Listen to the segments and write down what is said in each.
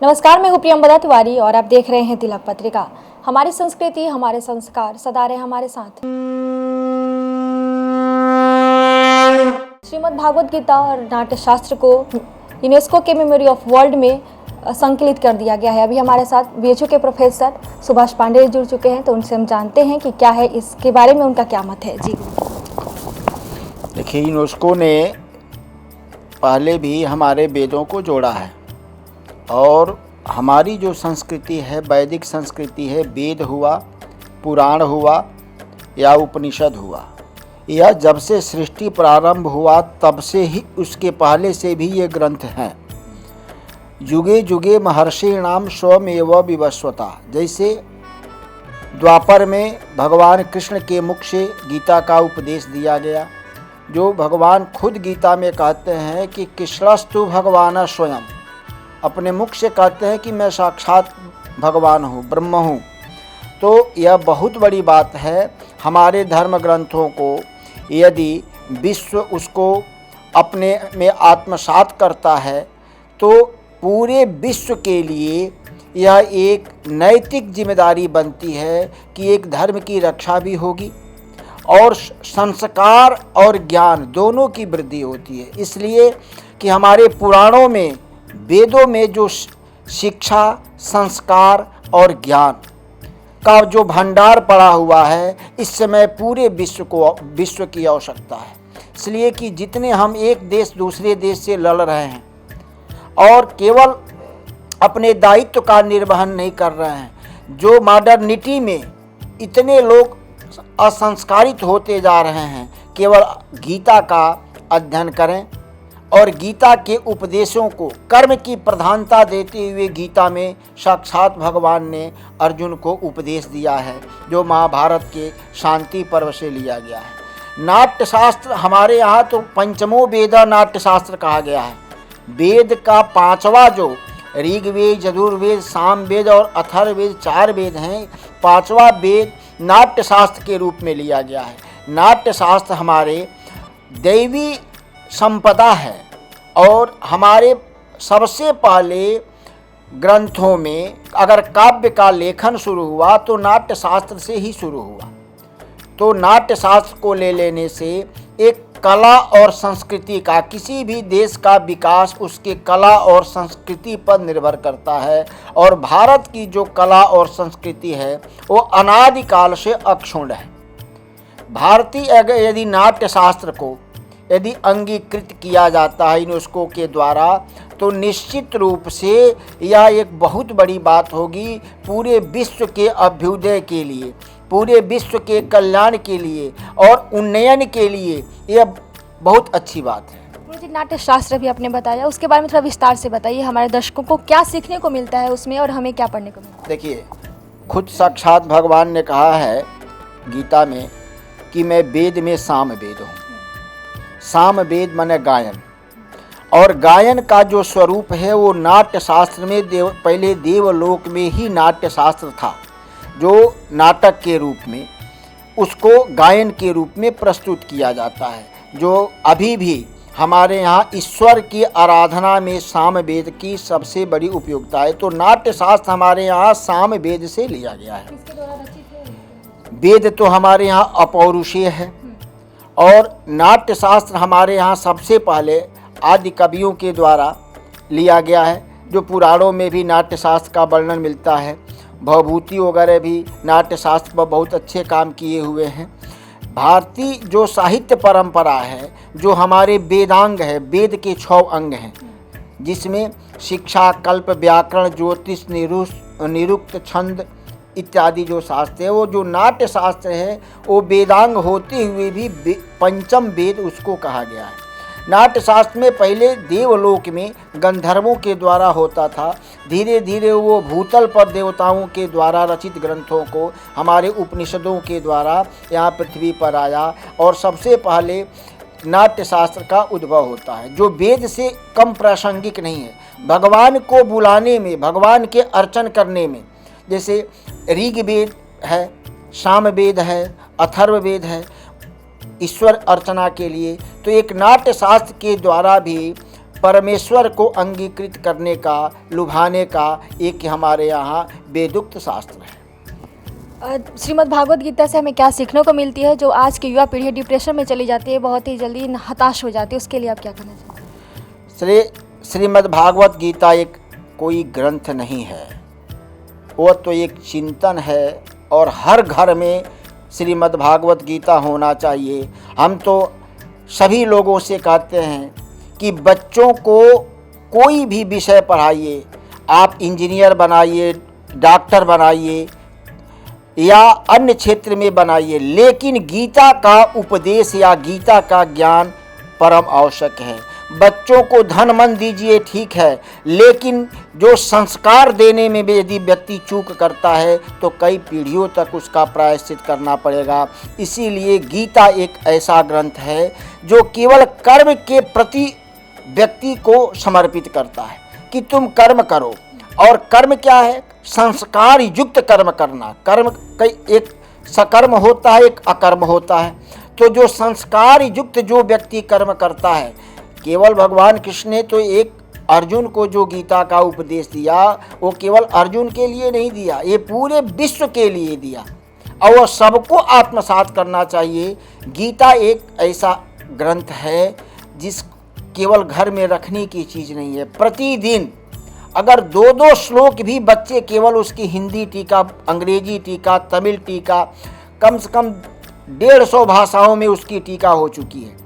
नमस्कार, मैं हूँ प्रियंवदा तिवारी और आप देख रहे हैं तिलक पत्रिका। हमारी संस्कृति, हमारे संस्कार सदा रहे हमारे साथ। श्रीमद् भागवत गीता और नाट्य शास्त्र को यूनेस्को के मेमोरी ऑफ वर्ल्ड में संकलित कर दिया गया है। अभी हमारे साथ बीएचयू के प्रोफेसर सुभाष पांडे जुड़ चुके हैं, तो उनसे हम जानते हैं कि क्या है इसके बारे में उनका क्या मत है। जी देखिए, यूनेस्को ने पहले भी हमारे वेदों को जोड़ा है और हमारी जो संस्कृति है, वैदिक संस्कृति है, वेद हुआ, पुराण हुआ या उपनिषद हुआ, यह जब से सृष्टि प्रारंभ हुआ तब से ही, उसके पहले से भी ये ग्रंथ हैं। युगे युगे महर्षिणाम स्वमेव विवस्वता। जैसे द्वापर में भगवान कृष्ण के मुख से गीता का उपदेश दिया गया, जो भगवान खुद गीता में कहते हैं कि कृष्णस्तु भगवान स्वयं, अपने मुख से कहते हैं कि मैं साक्षात भगवान हूँ, ब्रह्म हूँ। तो यह बहुत बड़ी बात है। हमारे धर्म ग्रंथों को यदि विश्व उसको अपने में आत्मसात करता है तो पूरे विश्व के लिए यह एक नैतिक जिम्मेदारी बनती है कि एक धर्म की रक्षा भी होगी और संस्कार और ज्ञान दोनों की वृद्धि होती है। इसलिए कि हमारे पुराणों में, वेदों में जो शिक्षा, संस्कार और ज्ञान का जो भंडार पड़ा हुआ है, इस समय पूरे विश्व की आवश्यकता है। इसलिए कि जितने हम एक देश दूसरे देश से लड़ रहे हैं और केवल अपने दायित्व का निर्वहन नहीं कर रहे हैं, जो मॉडर्निटी में इतने लोग असंस्कारित होते जा रहे हैं, केवल गीता का अध्ययन करें और गीता के उपदेशों को कर्म की प्रधानता देते हुए गीता में साक्षात भगवान ने अर्जुन को उपदेश दिया है, जो महाभारत के शांति पर्व से लिया गया है। नाट्यशास्त्र हमारे यहाँ तो पंचमो वेद नाट्यशास्त्र कहा गया है। वेद का पांचवा, जो ऋग्वेद, यजुर्वेद, सामवेद और अथर्ववेद 4 वेद हैं, पांचवा वेद नाट्यशास्त्र के रूप में लिया गया है। नाट्यशास्त्र हमारे दैवी संपदा है और हमारे सबसे पहले ग्रंथों में अगर काव्य का लेखन शुरू हुआ तो नाट्यशास्त्र से ही शुरू हुआ। तो नाट्यशास्त्र को ले लेने से एक कला और संस्कृति का, किसी भी देश का विकास उसके कला और संस्कृति पर निर्भर करता है। और भारत की जो कला और संस्कृति है वो अनादिकाल से अक्षुण्ण है। भारतीय यदि नाट्यशास्त्र को यदि अंगीकृत किया जाता है यूनेस्को के द्वारा, तो निश्चित रूप से यह एक बहुत बड़ी बात होगी पूरे विश्व के अभ्युदय के लिए, पूरे विश्व के कल्याण के लिए और उन्नयन के लिए यह बहुत अच्छी बात है। नाट्य शास्त्र भी आपने बताया, उसके बारे में थोड़ा विस्तार से बताइए। हमारे दर्शकों को क्या सीखने को मिलता है उसमें और हमें क्या पढ़ने को मिलता है? देखिए, खुद साक्षात भगवान ने कहा है गीता में कि मैं वेद में साम वेद हूँ। साम वेद माने गायन, और गायन का जो स्वरूप है वो नाट्य शास्त्र में पहले देवलोक में ही नाट्य शास्त्र था, जो नाटक के रूप में उसको गायन के रूप में प्रस्तुत किया जाता है। जो अभी भी हमारे यहाँ ईश्वर की आराधना में साम वेद की सबसे बड़ी उपयोगिता है। तो नाट्य शास्त्र हमारे यहाँ साम वेद से लिया गया है। वेद तो हमारे यहाँ अपौरुषीय है और नाट्य शास्त्र हमारे यहाँ सबसे पहले आदि कवियों के द्वारा लिया गया है। जो पुराणों में भी नाट्य शास्त्र का वर्णन मिलता है, भवभूति वगैरह भी नाट्य शास्त्र पर बहुत अच्छे काम किए हुए हैं। भारतीय जो साहित्य परंपरा है, जो हमारे वेदांग है, वेद के 6 अंग हैं, जिसमें शिक्षा, कल्प, व्याकरण, ज्योतिष, निरुक्त, छंद इत्यादि जो शास्त्र है, वो जो नाट्य शास्त्र है वो वेदांग होते हुए भी पंचम वेद उसको कहा गया है। नाट्य शास्त्र में पहले देवलोक में गंधर्वों के द्वारा होता था, धीरे धीरे वो भूतल पर देवताओं के द्वारा रचित ग्रंथों को हमारे उपनिषदों के द्वारा यहाँ पृथ्वी पर आया और सबसे पहले नाट्य शास्त्र का उद्भव होता है, जो वेद से कम प्रासंगिक नहीं है। भगवान को बुलाने में, भगवान के अर्चन करने में, जैसे ऋग्वेद है, सामवेद है, अथर्ववेद है, ईश्वर अर्चना के लिए, तो एक नाट्य शास्त्र के द्वारा भी परमेश्वर को अंगीकृत करने का, लुभाने का एक हमारे यहाँ वेदोक्त शास्त्र है। श्रीमद् भागवत गीता से हमें क्या सीखने को मिलती है जो आज की युवा पीढ़ी डिप्रेशन में चली जाती है, बहुत ही जल्दी हताश हो जाती है, उसके लिए आप क्या कहना चाहते हैं? श्रीमद् भागवत गीता एक कोई ग्रंथ नहीं है, वो तो एक चिंतन है और हर घर में श्रीमद् भागवत गीता होना चाहिए। हम तो सभी लोगों से कहते हैं कि बच्चों को कोई भी विषय पढ़ाइए, आप इंजीनियर बनाइए, डॉक्टर बनाइए या अन्य क्षेत्र में बनाइए, लेकिन गीता का उपदेश या गीता का ज्ञान परम आवश्यक है। बच्चों को धन मन दीजिए ठीक है, लेकिन जो संस्कार देने में भी यदि व्यक्ति चूक करता है तो कई पीढ़ियों तक उसका प्रायश्चित करना पड़ेगा। इसीलिए गीता एक ऐसा ग्रंथ है जो केवल कर्म के प्रति व्यक्ति को समर्पित करता है कि तुम कर्म करो। और कर्म क्या है? संस्कार युक्त कर्म करना। कर्म कई एक सकर्म होता है, एक अकर्म होता है। तो जो संस्कार युक्त जो व्यक्ति कर्म करता है, केवल भगवान कृष्ण ने तो एक अर्जुन को जो गीता का उपदेश दिया वो केवल अर्जुन के लिए नहीं दिया, ये पूरे विश्व के लिए दिया और वह सबको आत्मसात करना चाहिए। गीता एक ऐसा ग्रंथ है जिस केवल घर में रखने की चीज़ नहीं है। प्रतिदिन अगर 2-2 श्लोक भी बच्चे केवल उसकी हिंदी टीका, अंग्रेजी टीका, तमिल टीका, कम से कम 150 भाषाओं में उसकी टीका हो चुकी है,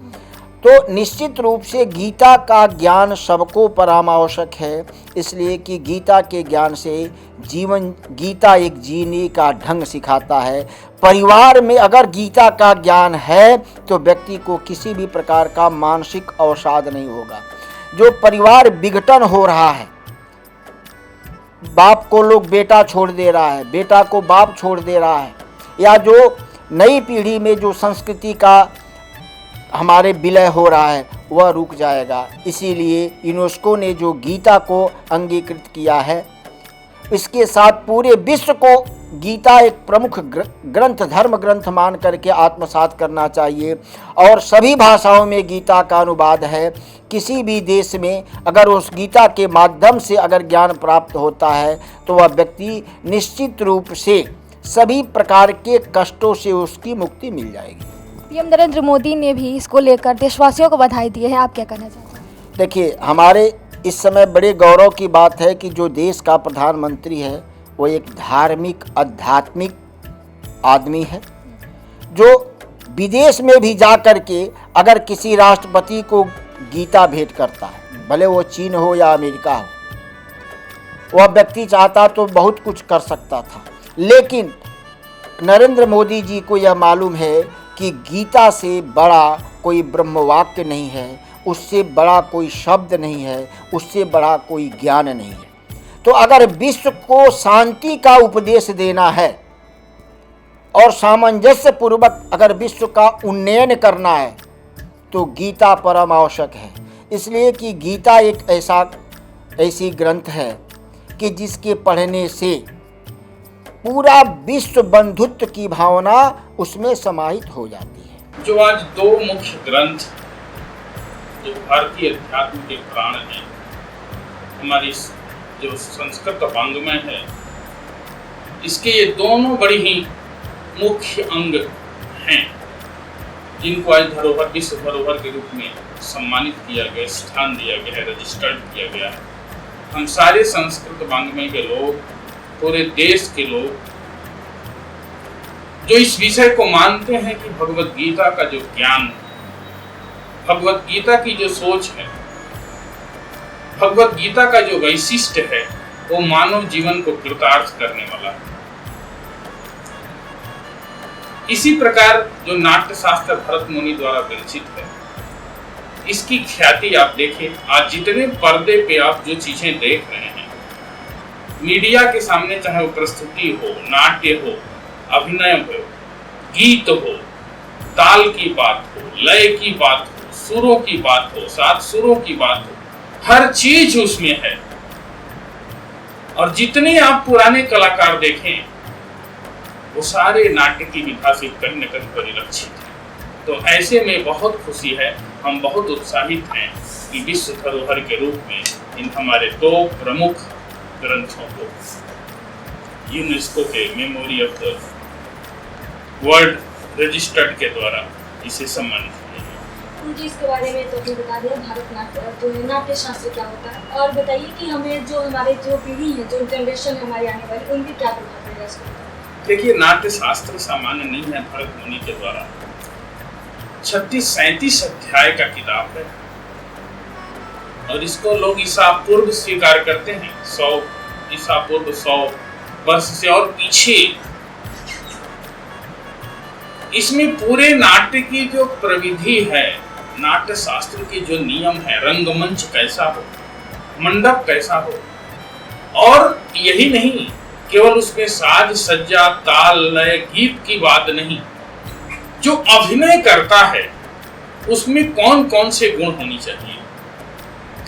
तो निश्चित रूप से गीता का ज्ञान सबको परम आवश्यक है। इसलिए कि गीता के ज्ञान से गीता एक जीने का ढंग सिखाता है। परिवार में अगर गीता का ज्ञान है तो व्यक्ति को किसी भी प्रकार का मानसिक अवसाद नहीं होगा। जो परिवार विघटन हो रहा है, बाप को लोग बेटा छोड़ दे रहा है, बेटा को बाप छोड़ दे रहा है, या जो नई पीढ़ी में जो संस्कृति का हमारे विलय हो रहा है वह रुक जाएगा। इसीलिए यूनेस्को ने जो गीता को अंगीकृत किया है, इसके साथ पूरे विश्व को गीता एक प्रमुख ग्रंथ, धर्म ग्रंथ मान करके आत्मसात करना चाहिए। और सभी भाषाओं में गीता का अनुवाद है। किसी भी देश में अगर उस गीता के माध्यम से अगर ज्ञान प्राप्त होता है तो वह व्यक्ति निश्चित रूप से सभी प्रकार के कष्टों से उसकी मुक्ति मिल जाएगी। पीएम नरेंद्र मोदी ने भी इसको लेकर देशवासियों को बधाई दी है, आप क्या कहना चाहते हैं? देखिए, हमारे इस समय बड़े गौरव की बात है कि जो देश का प्रधानमंत्री है वो एक धार्मिक आध्यात्मिक आदमी है, जो विदेश में भी जा कर के अगर किसी राष्ट्रपति को गीता भेंट करता है, भले वो चीन हो या अमेरिका हो, वह व्यक्ति चाहता तो बहुत कुछ कर सकता था, लेकिन नरेंद्र मोदी जी को यह मालूम है कि गीता से बड़ा कोई ब्रह्मवाक्य नहीं है, उससे बड़ा कोई शब्द नहीं है, उससे बड़ा कोई ज्ञान नहीं है। तो अगर विश्व को शांति का उपदेश देना है और सामंजस्य पूर्वक अगर विश्व का उन्नयन करना है तो गीता परम आवश्यक है। इसलिए कि गीता एक ऐसी ग्रंथ है कि जिसके पढ़ने से पूरा विश्व बंधुत्व की भावना उसमें समाहित हो जाती है। जो आज 2 मुख्य ग्रंथ जो भारतीय अध्यात्म के प्राण हैं, हमारी जो संस्कृत वाङ्मय है, इसके ये दोनों बड़ी ही मुख्य अंग हैं, जिनको आज धरोहर, विश्व धरोहर के रूप में सम्मानित किया गया, स्थान दिया गया है, रजिस्टर्ड किया गया है। हम सारे संस्कृत वाङ्मय के लोग, पूरे देश के लोग जो इस विषय को मानते हैं कि भगवत गीता का जो ज्ञान, भगवत गीता की जो सोच है, भगवत गीता का जो वैशिष्ट्य है, वो मानव जीवन को कृतार्थ करने वाला है। इसी प्रकार जो नाट्य शास्त्र भरत मुनि द्वारा विरचित है, इसकी ख्याति आप देखें। आज जितने पर्दे पे आप जो चीजें देख रहे हैं मीडिया के सामने, चाहे वो प्रस्तुति हो, नाट्य हो, अभिनय हो, गीत हो, ताल की बात हो, लय की बात हो, सुरों की बात हो, 7 सुरों की बात हो, हर चीज उसमें है। और जितने आप पुराने कलाकार देखें वो सारे नाट्य की विधा से कहीं न कहीं परिलक्षित है। तो ऐसे में बहुत खुशी है, हम बहुत उत्साहित हैं कि विश्व धरोहर के रूप में इन हमारे दो प्रमुख ग्रंथों को यूनेस्को के memory of the world registered के द्वारा इसे सम्मानित किया गया। जी, इसके बारे में तो आपने बता दिया भारतनाट्यम जो है नाट्य शास्त्र क्या होता है, और बताइए कि हमें जो हमारे जो पीढ़ी है, जो जनरेशन है हमारी आने वाली, उनकी क्या प्रभाव पड़ेगा इसको? देखिए, नाट्य शास्त्र सामान्य नहीं है, भरत मुनि के द्वारा 36-37 अध्याय का किताब है और इसको लोग ईसा पूर्व स्वीकार करते हैं, 100 ईसा पूर्व 100 वर्ष से और पीछे। इसमें पूरे नाट्य की जो प्रविधि है, नाट्य शास्त्र के जो नियम है, रंगमंच कैसा हो, मंडप कैसा हो, और यही नहीं केवल उसमें साज सज्जा ताल लय गीत की बात नहीं, जो अभिनय करता है उसमें कौन कौन से गुण होनी चाहिए,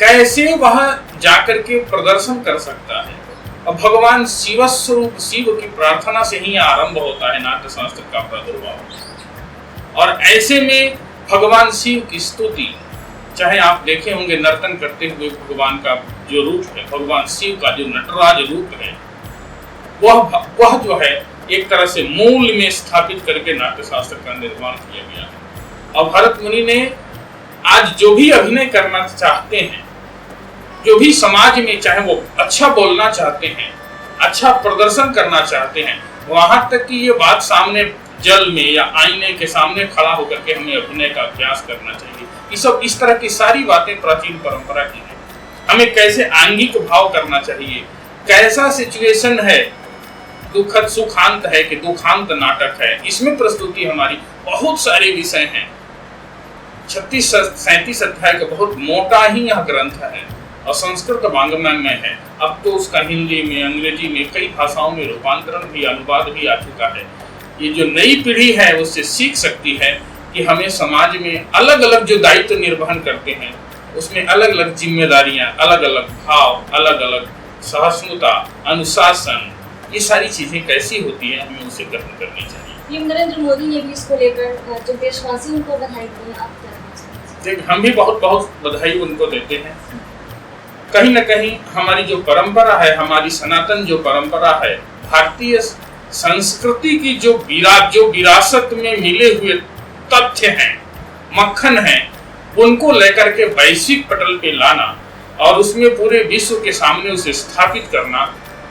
कैसे वह जाकर के प्रदर्शन कर सकता है। और भगवान शिव स्वरूप शिव की प्रार्थना से ही आरंभ होता है नाट्य शास्त्र का प्रादुर्भाव। और ऐसे में भगवान शिव की स्तुति, चाहे आप देखे होंगे नर्तन करते हुए भगवान का जो रूप है, भगवान शिव का जो नटराज रूप है, वह जो है एक तरह से मूल में स्थापित करके नाट्य शास्त्र का निर्माण किया गया है। और भरत मुनि ने आज जो भी अभिनय करना चाहते हैं, जो भी समाज में चाहे वो अच्छा बोलना चाहते हैं, अच्छा प्रदर्शन करना चाहते हैं, वहां तक कि ये बात सामने जल में या आईने के सामने खड़ा होकर के हमें अभिनय का अभ्यास करना चाहिए। ये सब इस तरह की सारी बातें प्राचीन परंपरा की है। हमें कैसे आंगिक भाव करना चाहिए, कैसा सिचुएशन है, दुखद सुखांत है कि दुखांत नाटक है, इसमें प्रस्तुति हमारी बहुत सारे विषय हैं। 36-37 अध्याय का बहुत मोटा ही यह ग्रंथ है और संस्कृत वाङ्मय में है। अब तो उसका हिंदी में, अंग्रेजी में, कई भाषाओं में रूपांतरण भी, अनुवाद भी आ चुका है। ये जो नई पीढ़ी है उससे सीख सकती है कि हमें समाज में अलग अलग जो दायित्व निर्वहन करते हैं उसमें अलग अलग जिम्मेदारियां, अलग अलग भाव, अलग अलग सहिष्णुता, अनुशासन, ये सारी चीजें कैसी होती है, हमें उसे ग्रहण करनी चाहिए। नरेंद्र मोदी ने भी इसको लेकर जो देशवासी उनको बधाई दी है, आप क्या कहना चाहेंगे? हम भी बहुत बहुत बधाई उनको देते हैं। कहीं न कहीं हमारी जो परंपरा है, हमारी सनातन जो परंपरा है, भारतीय संस्कृति की जो विरासत में मिले हुए तथ्य हैं, मक्खन हैं, उनको लेकर के वैश्विक पटल पे लाना और उसमें पूरे विश्व के सामने उसे स्थापित करना,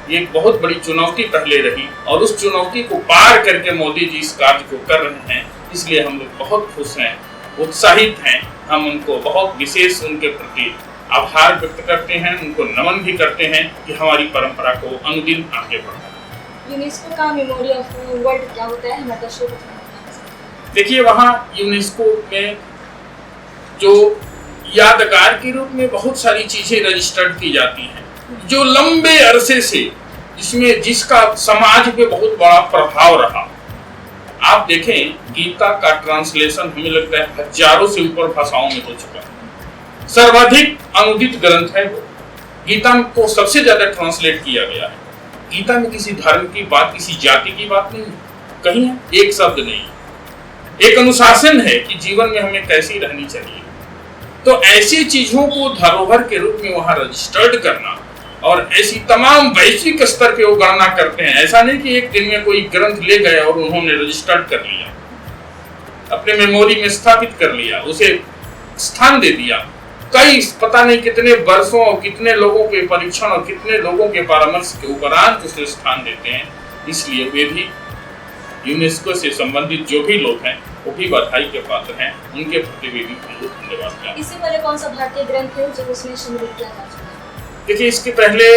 ये एक बहुत बड़ी चुनौती पहले रही और उस चुनौती को पार करके मोदी जी इस कार्य को कर रहे हैं। इसलिए हम लोग बहुत खुश हैं, उत्साहित हैं। हम उनको बहुत विशेष उनके प्रति आभार व्यक्त करते हैं, उनको नमन भी करते हैं कि हमारी परंपरा को अनुदिन आगे बढ़ाएं। यूनेस्को का मेमोरी ऑफ वर्ल्ड क्या होता है, हमारे दर्शकों को? देखिए, वहाँ यूनेस्को में जो यादगार के रूप में बहुत सारी चीजें रजिस्टर्ड की जाती हैं, जो लंबे अरसे से जिसका समाज पे बहुत बड़ा प्रभाव रहा। आप देखें, गीता का ट्रांसलेशन हमें लगता है हजारों से ऊपर भाषाओं में हो चुका है। सर्वाधिक अनुदित ग्रंथ है वो। गीता को सबसे ज्यादा ट्रांसलेट किया गया है। गीता में किसी धर्म की बात, किसी जाति की बात नहीं, कहीं एक शब्द नहीं। एक अनुशासन है कि जीवन में हमें कैसी रहनी चाहिए। तो ऐसी चीजों को धरोहर के रूप में वहां रजिस्टर्ड करना और ऐसी तमाम वैश्विक स्तर पे वो गणना करते हैं। ऐसा नहीं कि एक दिन में कोई ग्रंथ ले गए और उन्होंने रजिस्टर्ड कर लिया, अपने मेमोरी में स्थापित कर लिया, उसे स्थान दे दिया। कई पता नहीं कितने वर्षों और कितने लोगों के परीक्षण और कितने लोगों के परामर्श के उपरांत उसे स्थान देते हैं। इसलिए वे भी यूनेस्को से संबंधित जो भी लोग हैं वो भी बधाई के पात्र हैं। उनके प्रति भी धन्यवाद करते हैं। इससे पहले कौन सा भारतीय ग्रंथ है जो उसमें सम्मिलित किया जा चुका है? देखिए, इसके पहले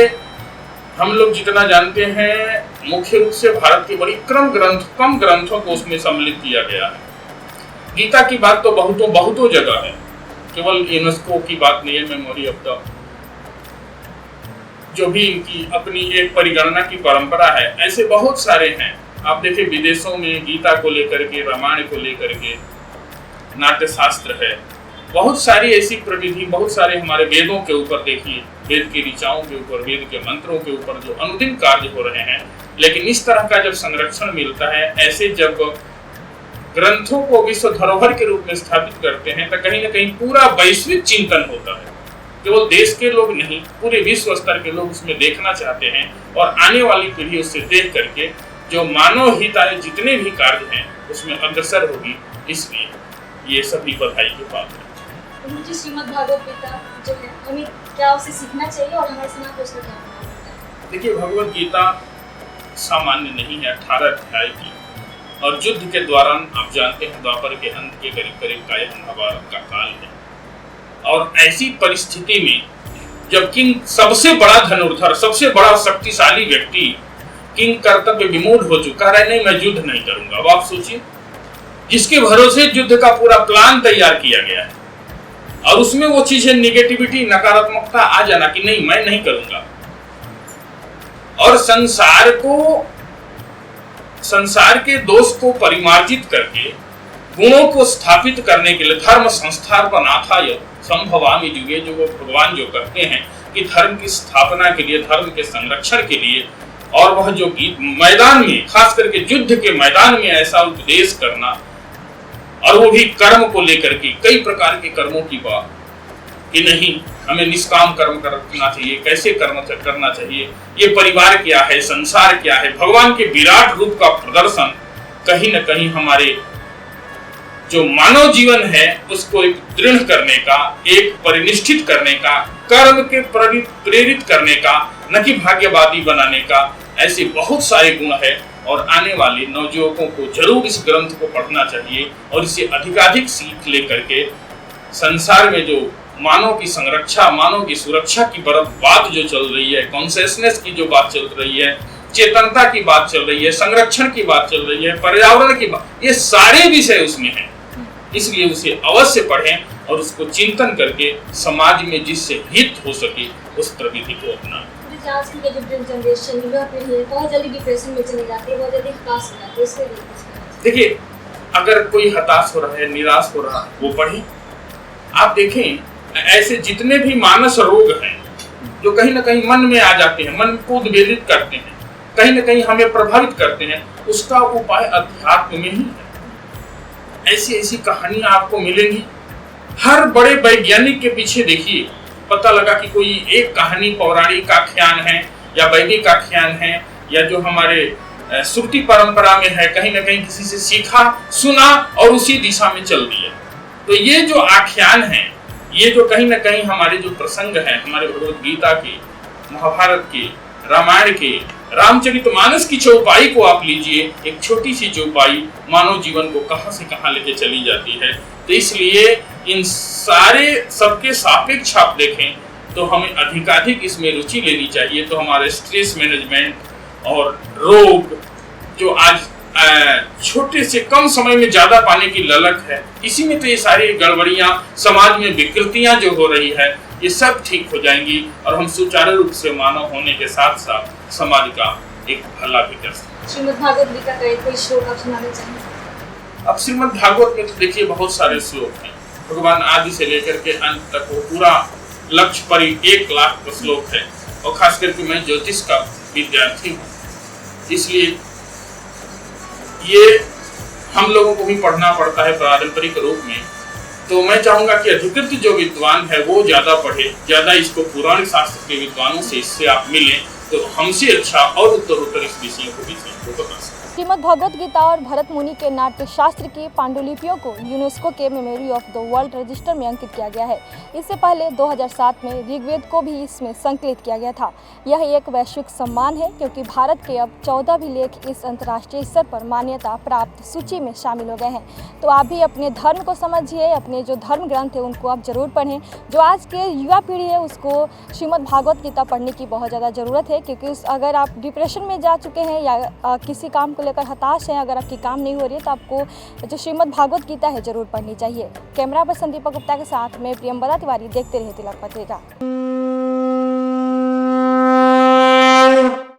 हम लोग जितना जानते हैं मुख्य रूप से भारत के बड़ी कम ग्रंथों को उसमें सम्मिलित किया गया है। गीता की बात तो बहुतों जगह है, केवल यूनेस्को की बात नहीं है। मेमोरी ऑफ द जो भी इनकी अपनी एक परिगणना की परंपरा है, ऐसे बहुत सारे हैं। आप देखिए, विदेशों में गीता को लेकर के, रामायण को लेकर के नाट्य शास्त्र है। बहुत सारी ऐसी प्रविधि, बहुत सारे हमारे वेदों के ऊपर देखिए, वेद की ऋचाओं के ऊपर, वेद के मंत्रों के ऊपर जो अनुदिन कार्य हो रहे हैं। लेकिन इस तरह का जब संरक्षण मिलता है, ऐसे जब ग्रंथों को विश्व धरोहर के रूप में स्थापित करते हैं तो कहीं ना कहीं पूरा वैश्विक चिंतन होता है। केवल देश के लोग नहीं, पूरे विश्व स्तर के लोग उसमें देखना चाहते हैं और आने वाली पीढ़ी उससे देख करके जो मानव हिताय जितने भी कार्य हैं उसमें अग्रसर होगी। इसलिए ये सभी बधाई की बात है। मुझे श्रीमद् भागवत गीता जो है हमें क्या उसे सीखना चाहिए और हमारे समाज को उसका क्या है? देखिए, भगवत गीता सामान्य नहीं है, 18 अध्याय की, और युद्ध के दौरान आप जानते हैं द्वापर के अंत के करीब करीब का यह महाभारत का काल है। और ऐसी परिस्थिति में जब किंग सबसे बड़ा धनुर्धर, सबसे बड़ा शक्तिशाली व्यक्ति किंग कर्तव्य विमूढ़ हो चुका है, नहीं मैं युद्ध नहीं करूंगा। अब आप सोचिए, जिसके भरोसे युद्ध का पूरा प्लान तैयार किया गया है और उसमें वो चीजें निगेटिविटी, नकारात्मकता आ जाना कि नहीं मैं नहीं करूंगा। और संसार के दोष को परिमार्जित करके गुणों को स्थापित करने के लिए धर्म संस्थापनार्थाय संभवामि युगे, जो वो भगवान जो कहते हैं कि धर्म की स्थापना के लिए, धर्म के संरक्षण के लिए, और वह जो मैदान में, खास करके युद्ध के मैदान में ऐसा उपदेश करना, और वो भी कर्म को लेकर के, कई प्रकार के कर्मों की बात कि नहीं हमें निष्काम कर्म करना चाहिए, कैसे कर्म करना चाहिए, ये परिवार क्या है, संसार क्या है, भगवान के विराट रूप का प्रदर्शन कहीं न कहीं हमारे जो मानव जीवन है उसको एक दृढ़ करने का, एक परिनिष्ठित करने का, कर्म के प्रेरित करने का, न कि भाग्यवादी बनाने का, ऐसे बहुत सारे गुण है। और आने वाले नवयुवकों को जरूर इस ग्रंथ को पढ़ना चाहिए और इसे अधिकाधिक सीख लेकर के संसार में जो मानव की संरक्षा, मानव की सुरक्षा की बात जो चल रही है, कॉन्शियसनेस की जो बात चल रही है, चेतनता की बात चल रही है, संरक्षण की बात चल रही है, पर्यावरण की बात, ये सारे विषय उसमें हैं। इसलिए उसे अवश्य पढ़ें और उसको चिंतन करके समाज में जिससे हित हो सके उस प्रविधि को अपनाएं। आज की जो जनरेशन युवा पीढ़ी है बहुत जल्दी डिप्रेशन में चली जाती है, बहुत जल्दी हताश हो जाती है। इसके लिए देखिए, अगर कोई हताश हो रहा है, निराश हो रहा है, वो पढ़े। आप देखें ऐसे जितने भी मानस रोग हैं जो कहीं ना कहीं मन में आ जाते हैं, मन को उद्वेलित करते हैं, कहीं ना कहीं हमें प्रभावित करते हैं, उसका उपाय अध्यात्म में ही है। ऐसी ऐसी कहानियां आपको मिलेंगी। हर बड़े वैज्ञानिक के पीछे देखिए, पता लगा कि कोई एक कहानी पौराणिक आख्यान है या वैदिक आख्यान है या जो हमारे श्रुति परंपरा में है, कहीं ना कहीं किसी से सीखा, सुना और उसी दिशा में चल दिया। तो ये जो आख्यान है, ये जो कहीं ना कहीं हमारे जो प्रसंग हैं, हमारे भगवत गीता के, महाभारत के, रामायण के, रामचरितमानस की चौपाई को आप लीजिए, एक छोटी सी चौपाई मानव जीवन को कहां से कहां लेके चली जाती है। तो इसलिए इन सारे सबके सापेक्ष आप देखें तो हमें अधिकाधिक इसमें रुचि लेनी चाहिए। तो हमारे स्ट्रेस मैनेजमेंट और रोग जो आज छोटे से कम समय में ज्यादा पाने की ललक है, इसी में तो ये सारी गड़बड़ियां, समाज में विकृतियां जो हो रही है, ये सब ठीक हो जाएंगी और हम सुचारू रूप से मानव होने के साथ साथ समाज का एक भला भी कर सकते हैं। श्रीमद् भागवत गीता का कोई श्लोक आप सुनाना चाहेंगे? अब श्रीमद् भागवत में तो देखिए बहुत सारे श्लोक हैं। भगवान आदि से लेकर के अंत तक वो पूरा लक्ष्य पर 1 लाख का श्लोक है। और खास करके मैं ज्योतिष का विद्यार्थी हूँ, इसलिए ये हम लोगों को भी पढ़ना पड़ता है पारंपरिक रूप में। तो मैं चाहूंगा कि अधिकृत जो विद्वान है वो ज्यादा पढ़े, ज्यादा इसको पुराण शास्त्र के विद्वानों से इससे आप मिलें तो हमसे अच्छा और उत्तरोत्तर इस विषय को भी बता सकते। श्रीमद् भगवत गीता और भरत मुनि के नाट्य शास्त्र की पांडुलिपियों को यूनेस्को के memory of the world register में अंकित किया गया है। इससे पहले 2007 में ऋग्वेद को भी इसमें संकलित किया गया था। यह एक वैश्विक सम्मान है क्योंकि भारत के अब 14 भी लेख इस अंतर्राष्ट्रीय स्तर पर मान्यता प्राप्त सूची में शामिल हो गए हैं। तो आप भी अपने धर्म को समझिए, अपने जो धर्म ग्रंथ है उनको आप जरूर पढ़ें। जो आज के युवा पीढ़ी है उसको श्रीमद् भागवत गीता पढ़ने की बहुत ज़्यादा ज़रूरत है, क्योंकि अगर आप डिप्रेशन में जा चुके हैं या किसी काम को लेकर हताश हैं, अगर आपकी काम नहीं हो रही है तो आपको जो श्रीमद् भागवत गीता है जरूर पढ़नी चाहिए। कैमरा पर संदीपक गुप्ता के साथ में प्रियंवदा तिवारी, देखते रहिए तिलक पत्रिका।